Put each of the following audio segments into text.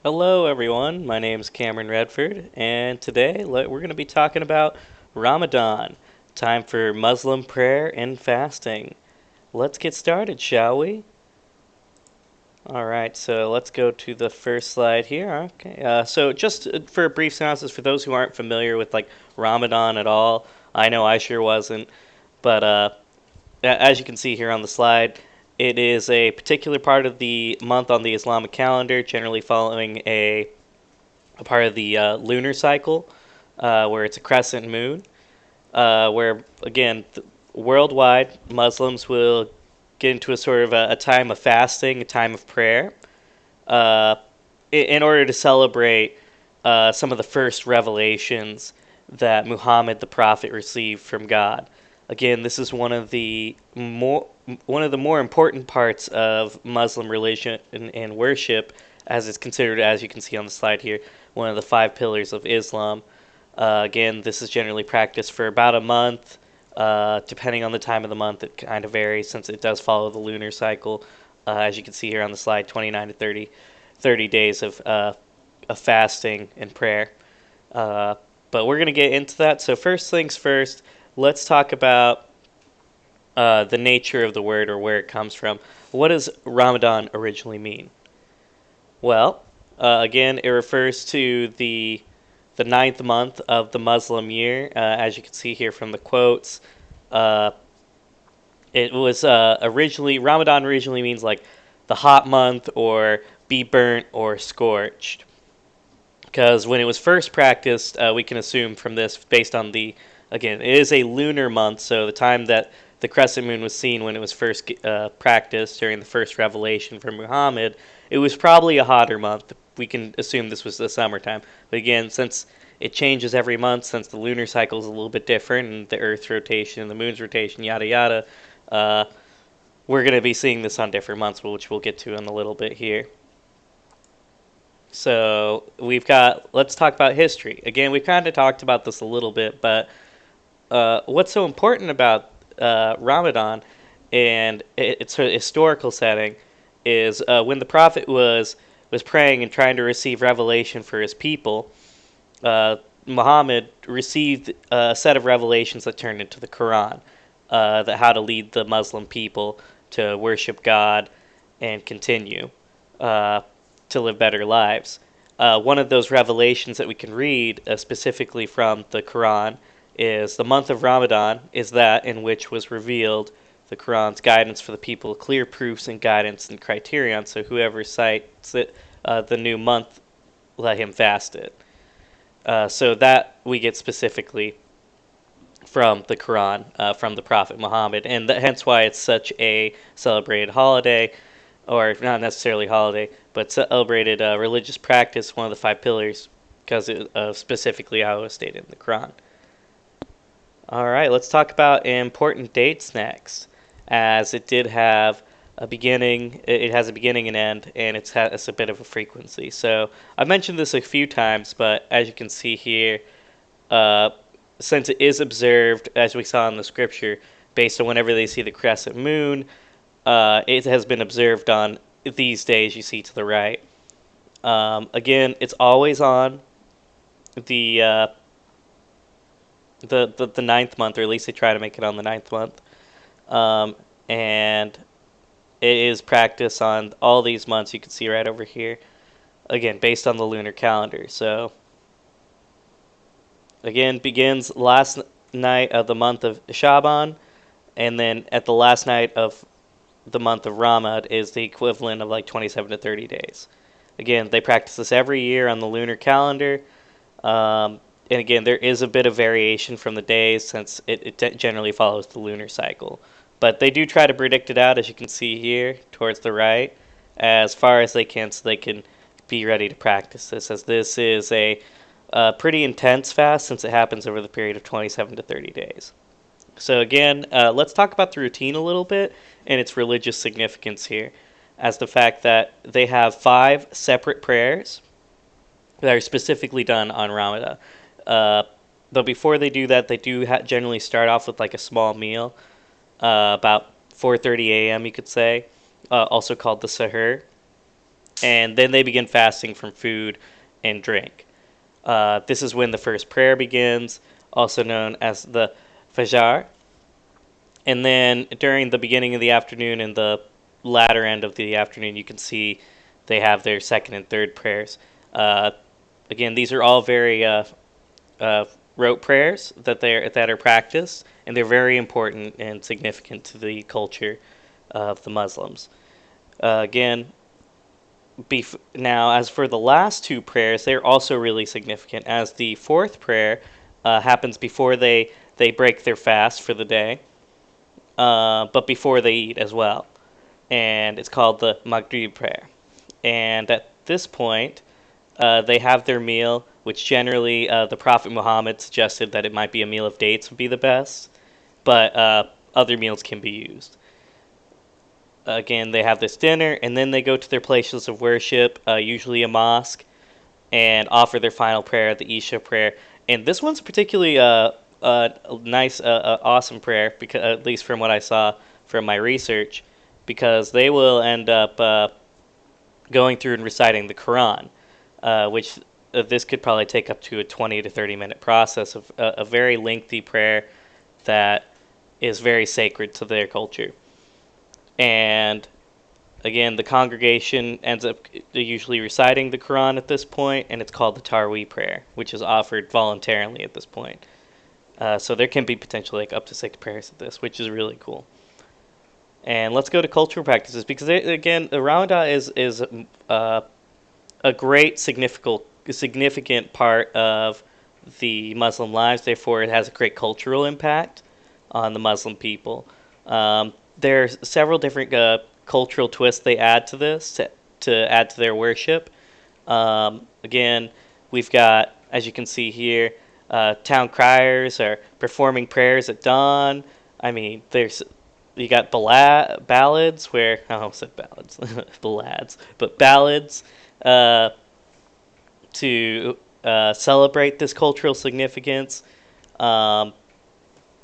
Hello, everyone. My name is Kameron Redford, and today we're going to be talking about Ramadan, time for Muslim prayer and fasting. Let's get started, shall we? All right, so let's go to the first slide here. Okay, so just for a brief synopsis, for those who aren't familiar with Ramadan at all, I know I sure wasn't, but as you can see here on the slide, it is a particular part of the month on the Islamic calendar, generally following a part of the lunar cycle, where it's a crescent moon, where again, worldwide Muslims will get into a sort of a time of fasting, a time of prayer, uh, in order to celebrate some of the first revelations that Muhammad the prophet received from God. Again, this is one of the more important parts of Muslim religion and worship, as it's considered, as you can see on the slide here, one of the five pillars of Islam. Again, this is generally practiced for about a month. Depending on the time of the month, it kind of varies since it does follow the lunar cycle. As you can see here on the slide, 29 to 30 days of fasting and prayer. But we're going to get into that. So, first things first, let's talk about the nature of the word or where it comes from. What does Ramadan originally mean? Well, again, it refers to the ninth month of the Muslim year, as you can see here from the quotes. Uh, it was originally Ramadan originally means like the hot month or be burnt or scorched. Because when it was first practiced, we can assume from this, based on again, it is a lunar month, so the time that the crescent moon was seen when it was first practiced during the first revelation from Muhammad, it was probably a hotter month. We can assume this was the summertime. But again, since it changes every month, since the lunar cycle is a little bit different, and the Earth's rotation and the moon's rotation, yada yada, uh, we're going to be seeing this on different months, which we'll get to in a little bit here. So let's talk about history. Again, we kind of talked about this a little bit, but what's so important about Ramadan and its a historical setting is when the prophet was praying and trying to receive revelation for his people. Muhammad received a set of revelations that turned into the Quran, that how to lead the Muslim people to worship God and continue to live better lives. One of those revelations that we can read specifically from the Quran is the month of Ramadan is that in which was revealed the Quran's guidance for the people, clear proofs and guidance and criterion. So whoever cites it, the new month, let him fast it. So that we get specifically from the Quran, from the Prophet Muhammad, and hence why it's such a celebrated holiday, or not necessarily holiday, but celebrated religious practice, one of the five pillars, because of specifically how it was stated in the Quran. All right, let's talk about important dates next, as it did have a beginning. It has a beginning and end, and it's a bit of a frequency. So I've mentioned this a few times, but as you can see here, uh, since it is observed, as we saw in the scripture, based on whenever they see the crescent moon, it has been observed on these days you see to the right. Again, it's always on the uh, the ninth month, or at least they try to make it on the ninth month. Um, and it is practiced on all these months. You can see right over here. Again, based on the lunar calendar. So again, begins last night of the month of Shaban, and then at the last night of the month of Ramad is the equivalent of like 27 to 30 days. Again, they practice this every year on the lunar calendar. And again, there is a bit of variation from the days since it generally follows the lunar cycle. But they do try to predict it out, as you can see here towards the right, as far as they can, so they can be ready to practice this, as this is a pretty intense fast since it happens over the period of 27 to 30 days. So again, let's talk about the routine a little bit and its religious significance here, as the fact that they have 5 separate prayers that are specifically done on Ramadan. But before they do that, they do generally start off with like a small meal, about 4:30 a.m. you could say, also called the sahur. and then they begin fasting from food and drink. This is when the first prayer begins, also known as the Fajr. And then during the beginning of the afternoon and the latter end of the afternoon, you can see they have their second and third prayers. Uh, Again, these are all very uh, rote prayers that are practiced, and they're very important and significant to the culture of the Muslims. Again, now as for the last two prayers, they're also really significant, as the fourth prayer happens before they break their fast for the day, but before they eat as well, and it's called the Maghrib prayer. And at this point, they have their meal, which generally the Prophet Muhammad suggested that it might be a meal of dates would be the best, but other meals can be used. Again, they have this dinner, and then they go to their places of worship, usually a mosque, and offer their final prayer, the Isha prayer. And this one's particularly nice, awesome prayer, because at least from what I saw from my research, because they will end up going through and reciting the Quran, which this could probably take up to a 20 to 30-minute process of a very lengthy prayer that is very sacred to their culture. And again, the congregation ends up usually reciting the Quran at this point, and it's called the Tarweeh prayer, which is offered voluntarily at this point. So there can be potentially like up to 6 prayers at this, which is really cool. And let's go to cultural practices, because again, the Ramadan is a great significant part of the Muslim lives. Therefore, it has a great cultural impact on the Muslim people. There's several different cultural twists they add to this to add to their worship. Again, we've got, as you can see here, town criers are performing prayers at dawn. I mean, you got ballads where I almost said ballads, ballads, but ballads to celebrate this cultural significance.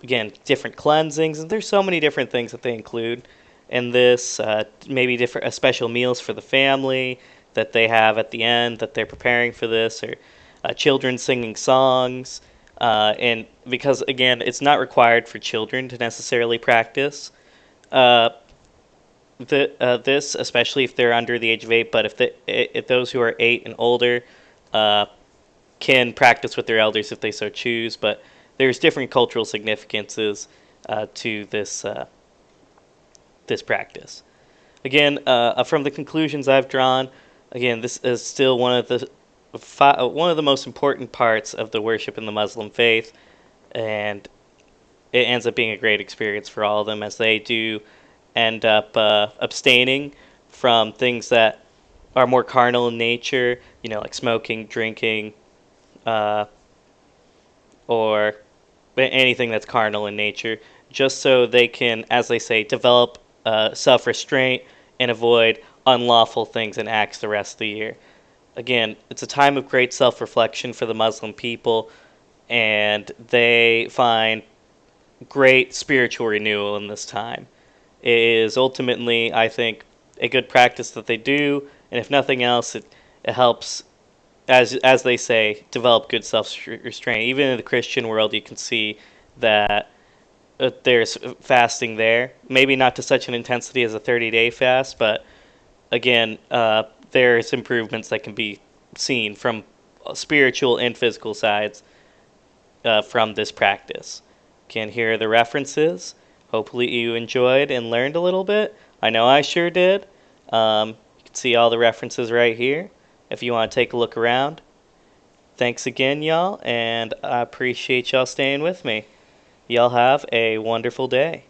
Again, different cleansings, and there's so many different things that they include in this. Maybe different special meals for the family that they have at the end that they're preparing for this, or children singing songs. And because again, it's not required for children to necessarily practice this, especially if they're under the age of 8. But if those who are 8 and older can practice with their elders if they so choose. But there's different cultural significances to this practice. Again, from the conclusions I've drawn, again, this is still one of the most important parts of the worship in the Muslim faith, and it ends up being a great experience for all of them, as they do end up abstaining from things that are more carnal in nature, like smoking, drinking, or anything that's carnal in nature, just so they can, as they say, develop self-restraint and avoid unlawful things and acts the rest of the year. Again, it's a time of great self-reflection for the Muslim people, and they find great spiritual renewal in this time. It is ultimately, I think, a good practice that they do, and if nothing else, it helps, as they say, develop good self-restraint. Even in the Christian world, you can see that there's fasting there. Maybe not to such an intensity as a 30-day fast, but again, there's improvements that can be seen from spiritual and physical sides from this practice. Again, here are the references. Hopefully you enjoyed and learned a little bit. I know I sure did. You can see all the references right here if you want to take a look around. Thanks again, y'all, and I appreciate y'all staying with me. Y'all have a wonderful day.